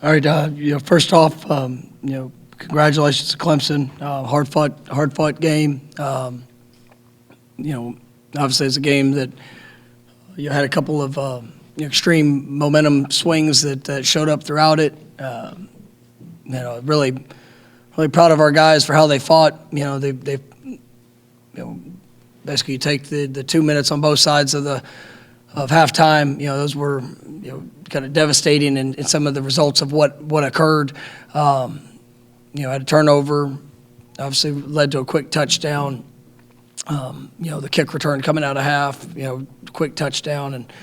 All right. First off, congratulations to Clemson. Hard fought game. Obviously it's a game that you had a couple of extreme momentum swings that showed up throughout it. Really proud of our guys for how they fought. They basically you take the 2 minutes on both sides of halftime. Those were kind of devastating in some of the results of what occurred. Had a turnover, obviously led to a quick touchdown. The kick return coming out of half, quick touchdown, and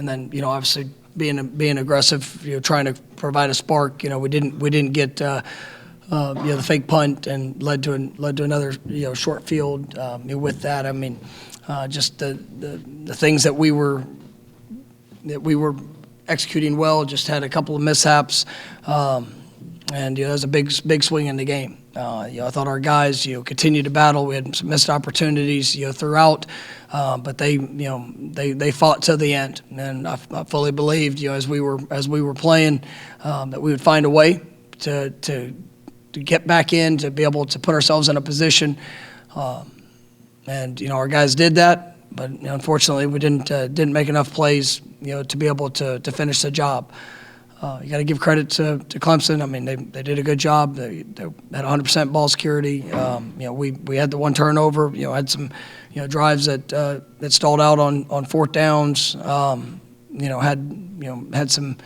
then obviously being aggressive, trying to provide a spark. We didn't get the fake punt and led to another short field. With that, I mean, just the things that we were executing well, just had a couple of mishaps, and it was a big swing in the game. I thought our guys continued to battle. We had some missed opportunities throughout, but they fought to the end, and I fully believed as we were playing that we would find a way to get back in, to be able to put ourselves in a position, and our guys did that. But unfortunately, we didn't make enough plays, to be able to finish the job. You got to give credit to Clemson. I mean, they did a good job. They had 100% ball security. We had the one turnover. Had some drives that stalled out on fourth downs. Had some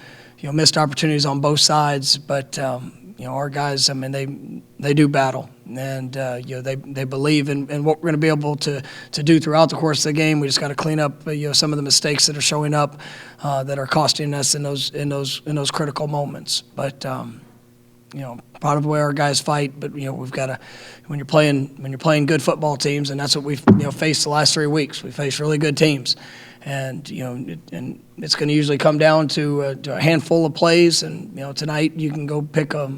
missed opportunities on both sides. But our guys, I mean, they do battle, and they believe in what we're going to be able to do throughout the course of the game. We just got to clean up some of the mistakes that are showing up that are costing us in those critical moments. But proud of the way our guys fight. But we've got to, when you're playing good football teams, and that's what we've faced the last 3 weeks. We faced really good teams. And and it's going to usually come down to a handful of plays. And tonight you can go pick a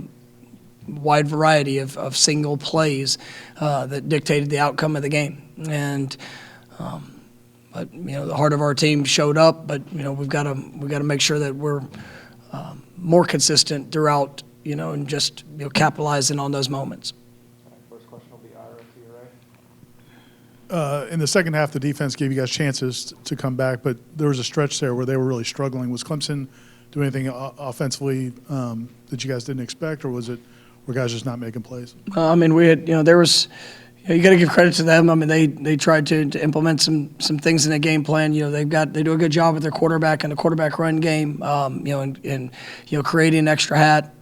wide variety of single plays that dictated the outcome of the game. And but the heart of our team showed up. But we've got to make sure that we're more consistent throughout. And just capitalizing on those moments. First question will be Ira to your right. In the second half, the defense gave you guys chances to come back, but there was a stretch there where they were really struggling. Was Clemson doing anything offensively that you guys didn't expect, or were guys just not making plays? I mean, we had, there was, you got to give credit to them. I mean, they tried to implement some things in the game plan. They do a good job with their quarterback and the quarterback run game. And creating an extra hat.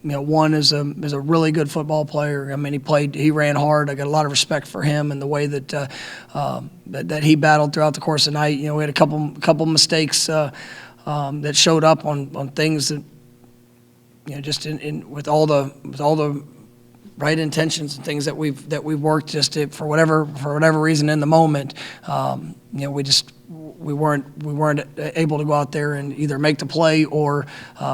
One is a really good football player. I mean, he ran hard. I got a lot of respect for him and the way that that he battled throughout the course of the night. We had a couple mistakes that showed up on things that just with all the right intentions and things that we've worked just for whatever reason in the moment. We weren't able to go out there and either make the play or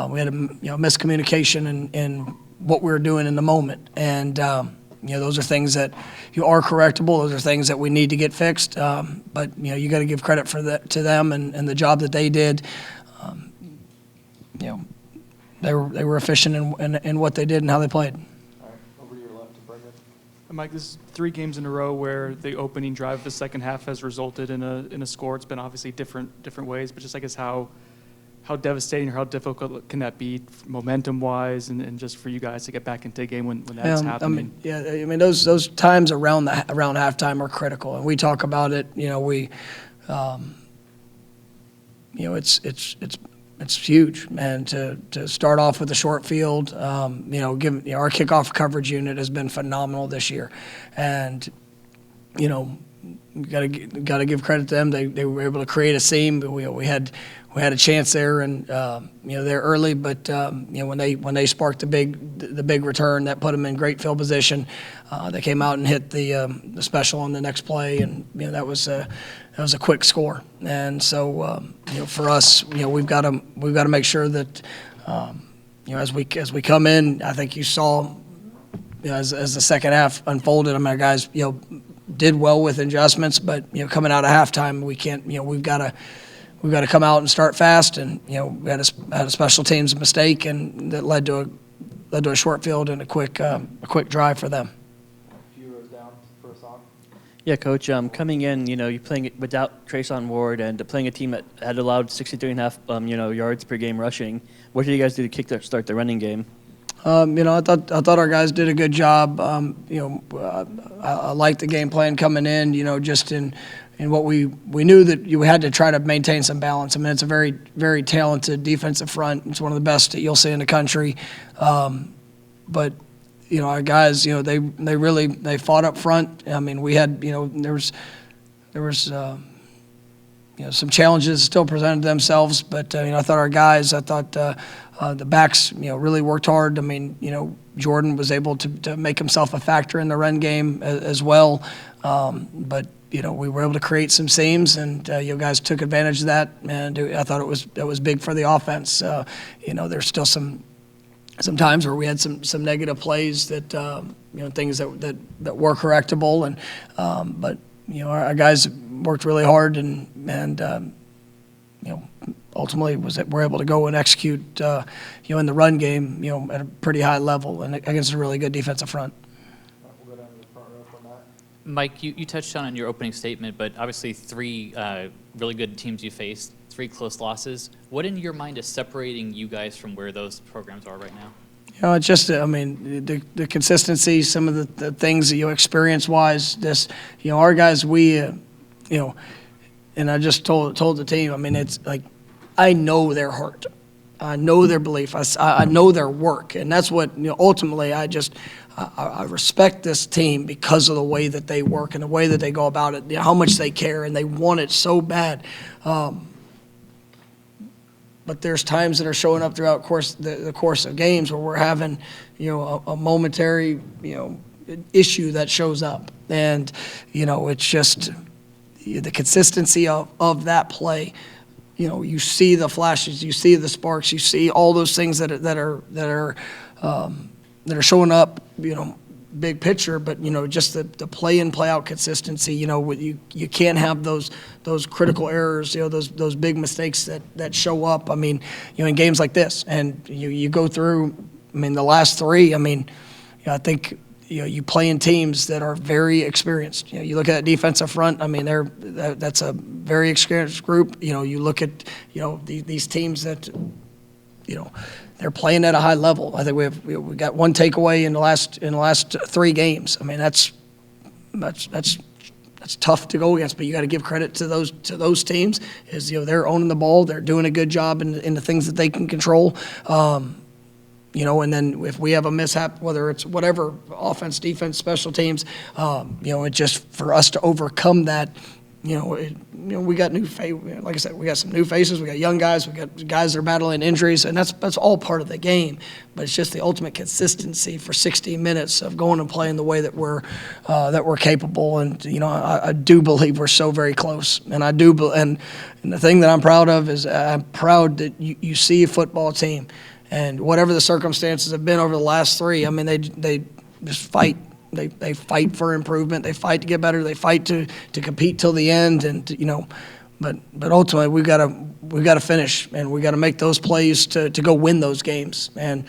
we had a miscommunication in what we were doing in the moment. And those are things that are correctable. Those are things that we need to get fixed. But you got to give credit to them and the job that they did. They were efficient in what they did and how they played. Mike, this is 3 games in a row where the opening drive of the second half has resulted in a score. It's been obviously different ways, but just I guess how devastating or how difficult can that be momentum-wise and just for you guys to get back into a game when that's happening? I mean, those times around halftime are critical, and we talk about it. It's huge, man, to start off with a short field. Our kickoff coverage unit has been phenomenal this year, and got to give credit to them. They were able to create a seam. We had a chance there, and they're early, but when they sparked the big return that put them in great field position, they came out and hit the special on the next play, and that was a quick score. And so for us, we've got to make sure that as we come in, I think you saw as the second half unfolded. I mean, our guys did well with adjustments, but coming out of halftime, we can't. We've got we've got to come out and start fast. And we had a special teams mistake, and that led to a short field and a quick drive for them. A few rows down for us on. Yeah, Coach. Coming in, you're playing it without Traceon Ward and playing a team that had allowed 63.5, yards per game rushing. What did you guys do to start the running game? I thought our guys did a good job. I liked the game plan coming in. Just in what we knew that you had to try to maintain some balance. I mean, it's a very, very talented defensive front. It's one of the best that you'll see in the country. But our guys, they fought up front. I mean, we had, there was some challenges still presented themselves, but I thought the backs, really worked hard. I mean, Jordan was able to make himself a factor in the run game as well. But we were able to create some seams, and guys took advantage of that. And I thought it was big for the offense. There's still some times where we had some negative plays that things that were correctable, and but our guys worked really hard, and ultimately we're able to go and execute in the run game at a pretty high level and against a really good defensive front. We'll go down to the front row for Matt. Mike, you touched on it in your opening statement, but obviously three really good teams you faced, 3 close losses. What in your mind is separating you guys from where those programs are right now? It's just, the consistency, some of the things that experience-wise, our guys, and I just told the team, I mean, it's like, I know their heart. I know their belief. I know their work. And that's what, ultimately, I respect this team because of the way that they work and the way that they go about it, how much they care, and they want it so bad. But there's times that are showing up throughout the course of games where we're having, a momentary, issue that shows up. And, it's just the consistency of that play. You see the flashes, you see the sparks, you see all those things that are showing up, big picture, but just the play in, play out consistency. You can't have those critical errors, those big mistakes that show up. I mean, in games like this, and you go through. I mean, the last 3. I mean, I think you play in teams that are very experienced. You look at that defensive front. I mean, that's a very experienced group. You look at these teams that they're playing at a high level. I think we got one takeaway in the last 3 games. I mean, that's tough to go against, but you got to give credit to those teams. They're owning the ball, they're doing a good job in the things that they can control. And then if we have a mishap, whether it's whatever, offense, defense, special teams, it's just for us to overcome that. We got like I said, we got some new faces, we got young guys, we got guys that are battling injuries, and that's all part of the game. But it's just the ultimate consistency for 60 minutes of going and playing the way that we're capable. And I do believe we're so very close, and I do. And the thing that I'm proud of is I'm proud that you see a football team, and whatever the circumstances have been over the last 3, I mean, they just fight. They fight for improvement. They fight to get better. They fight to compete till the end. And but ultimately we've got to finish, and we got to make those plays to go win those games. And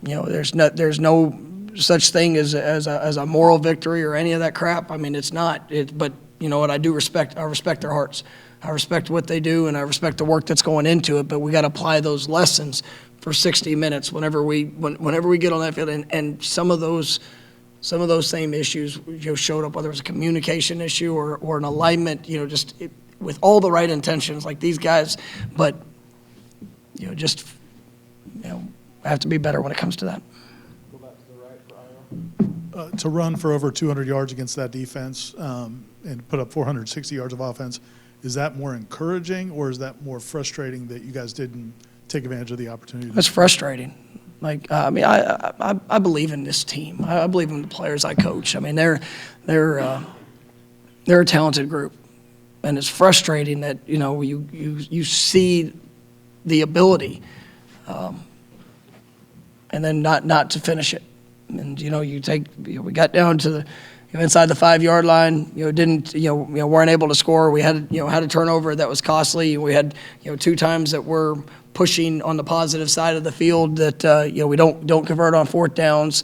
there's no such thing as a moral victory or any of that crap. I mean, it's not. But what I do respect. I respect their hearts. I respect what they do, and I respect the work that's going into it. But we got to apply those lessons for 60 minutes whenever we get on that field, and some of those same issues showed up, whether it was a communication issue or an alignment, with all the right intentions, like these guys, but have to be better when it comes to that. Go back to the right for Iowa. To run for over 200 yards against that defense and put up 460 yards of offense, is that more encouraging, or is that more frustrating that you guys didn't take advantage of the opportunity? It's frustrating. I believe in this team. I believe in the players I coach. I mean, they're a talented group, and it's frustrating that you see the ability, and then not to finish it. And we got down to inside the 5-yard line, didn't, weren't able to score. We had a turnover that was costly. We had, 2 times that we're pushing on the positive side of the field that, we don't convert on 4th downs.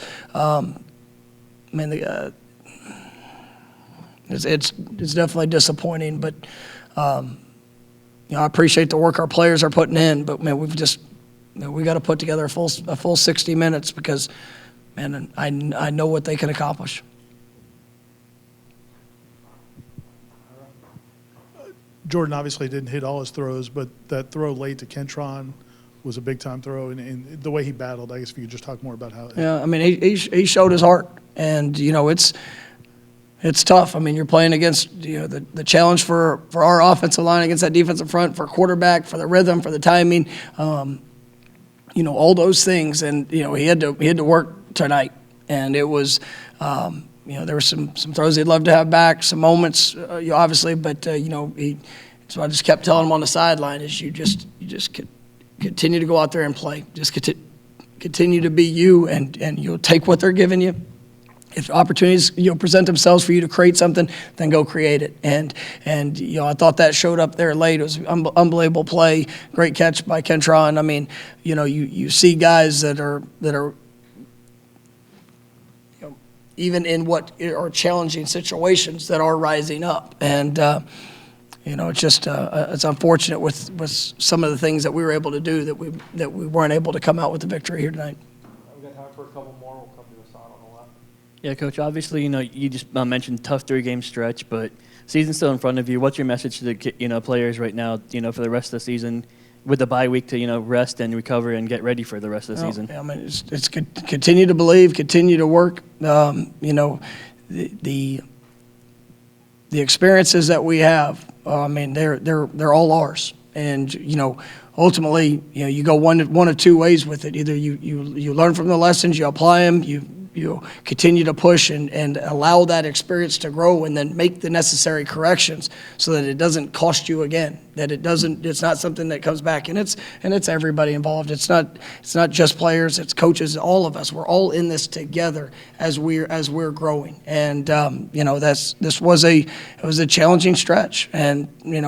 It's definitely disappointing, but, I appreciate the work our players are putting in, but, man, we got to put together a full 60 minutes because, man, I know what they can accomplish. Jordan obviously didn't hit all his throws, but that throw late to Kentron was a big-time throw, and the way he battled, I guess if you could just talk more about how. Yeah, I mean, he showed his heart, and, it's tough. I mean, you're playing against, the challenge for our offensive line against that defensive front, for quarterback, for the rhythm, for the timing, all those things, and, he had to work tonight, and it was, there were some throws he'd love to have back, some moments, obviously, but so I just kept telling him on the sideline is you just continue to go out there and play, just continue to be you, and you'll take what they're giving you. If opportunities present themselves for you to create something, then go create it. And I thought that showed up there late. It was an unbelievable play, great catch by Kentron. I mean, you see guys that are even in what are challenging situations that are rising up. And, it's just it's unfortunate with some of the things that we were able to do that we weren't able to come out with the victory here tonight. We've got time for a couple more. We'll come to Hassan on the left. Yeah, Coach, obviously, you just mentioned tough 3-game stretch, but season's still in front of you. What's your message to the players right now, for the rest of the season with the bye week to, rest and recover and get ready for the rest of the season? I mean, it's continue to believe, continue to work. The experiences that we have, I mean, they're all ours. And, ultimately, you go one of 2 ways with it. Either you learn from the lessons, you apply them, you continue to push and allow that experience to grow and then make the necessary corrections so that it doesn't cost you again, that it's not something that comes back. And it's everybody involved. It's not just players, it's coaches, all of us. We're all in this together as we're growing. And, this was a challenging stretch. And,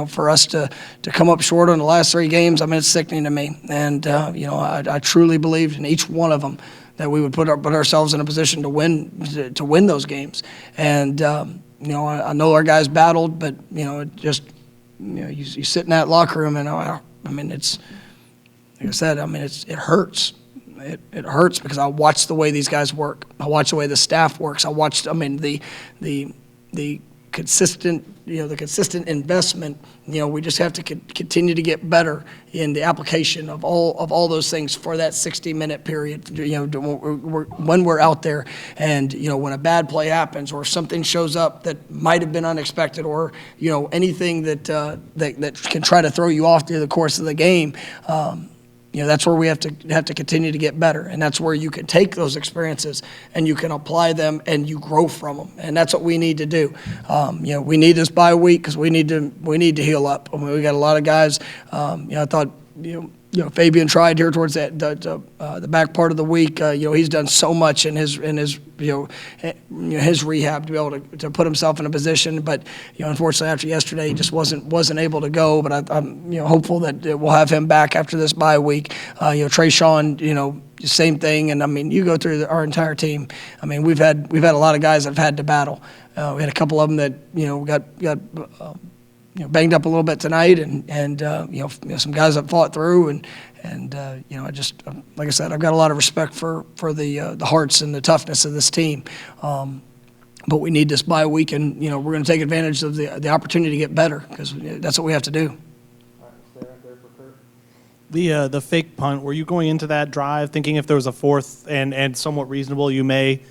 for us to come up short on the last 3 games, I mean, it's sickening to me. And, I truly believed in each one of them that we would put ourselves in a position to win those games. And I know our guys battled, but it just you sit in that locker room and I mean it's like I said, I mean it hurts. It hurts because I watch the way these guys work. I watch the way the staff works. I watched the consistent investment. We just have to continue to get better in the application of all those things for that 60-minute period. When we're out there, and when a bad play happens or something shows up that might have been unexpected, or anything that can try to throw you off through the course of the game. That's where we have to continue to get better, and that's where you can take those experiences and you can apply them and you grow from them, and that's what we need to do. We need this bye week because we need to heal up. I mean, we got a lot of guys. I thought Fabian tried here towards the back part of the week. He's done so much in his his rehab to be able to put himself in a position. But unfortunately, after yesterday, he just wasn't able to go. But I'm hopeful that we'll have him back after this bye week. Trayshawn, same thing. And I mean, you go through our entire team. I mean, we've had a lot of guys that have had to battle. We had a couple of them that got banged up a little bit tonight, and some guys that fought through, and I just like I said, I've got a lot of respect for the hearts and the toughness of this team. But we need this bye week, and we're going to take advantage of the opportunity to get better because that's what we have to do. All right, stay right there for Kurt. The fake punt, were you going into that drive thinking if there was a 4th and somewhat reasonable, you may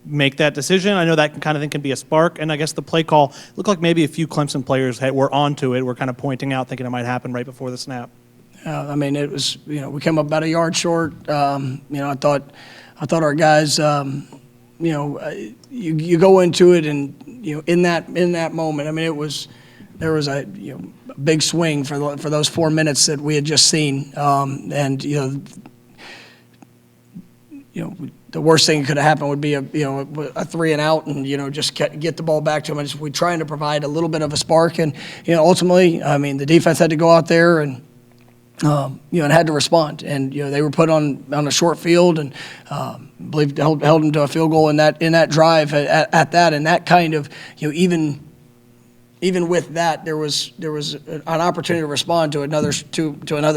make that decision? I know that kind of thing can be a spark, and I guess the play call looked like maybe a few Clemson players were onto it, were kind of pointing out, thinking it might happen right before the snap. I mean, it was we came up about a yard short. I thought our guys, you go into it, and in that moment, I mean, there was a big swing for those 4 minutes that we had just seen, and the worst thing that could have happened would be a 3 and out, and just get the ball back to them. We're trying to provide a little bit of a spark, and ultimately, I mean, the defense had to go out there and and had to respond, and they were put on a short field, and I believe held them to a field goal in that drive at that, and that kind of even with that, there was an opportunity to respond to another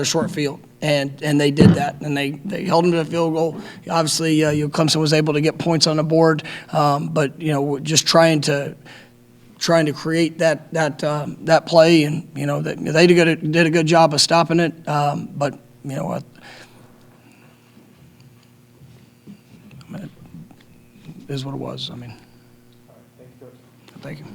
short field, and they did that, and they held them to a field goal. Obviously, Clemson was able to get points on the board, but just trying to create that play, and they did a good job of stopping it, but it is what it was. I mean, All right, thank you, Coach. thank you.